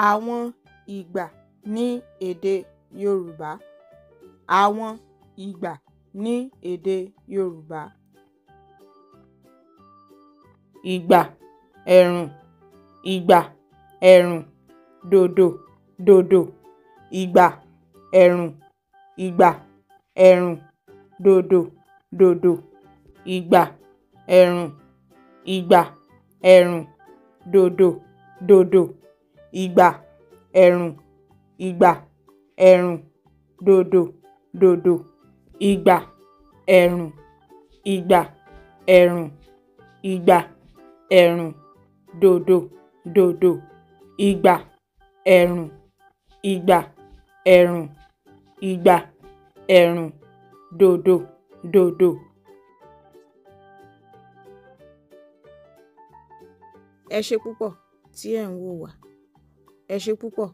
Àwọn ìgbà ní èdè Yorùbá. Àwọn ìgbà ní èdè Yorùbá. Ìgbà ẹ̀rùn, ìgbà ẹ̀rùn, dòdò, dòdò. Ìgbà ẹ̀rùn, ìgbà ẹ̀rùn, dòdò, dòdò. Ìgbà ẹ̀rùn, ìgbà ẹ̀rùn, dòdò, dòdò. Ìgbà ẹ̀rùn, ìgbà ẹ̀rùn, dòdò, dòdò. Ìgbà ẹ̀rùn, ìgbà ẹ̀rùn, ìgbà ẹ̀rùn, dòdò, dòdò. Ìgbà ẹ̀rùn, ìgbà ẹ̀rùn, ìgbà ẹ̀rùn, dòdò, dòdò. Ẹ ṣé púpọ̀ tí ẹ̀ ń wò wá. Ẹ ṣé púpọ̀.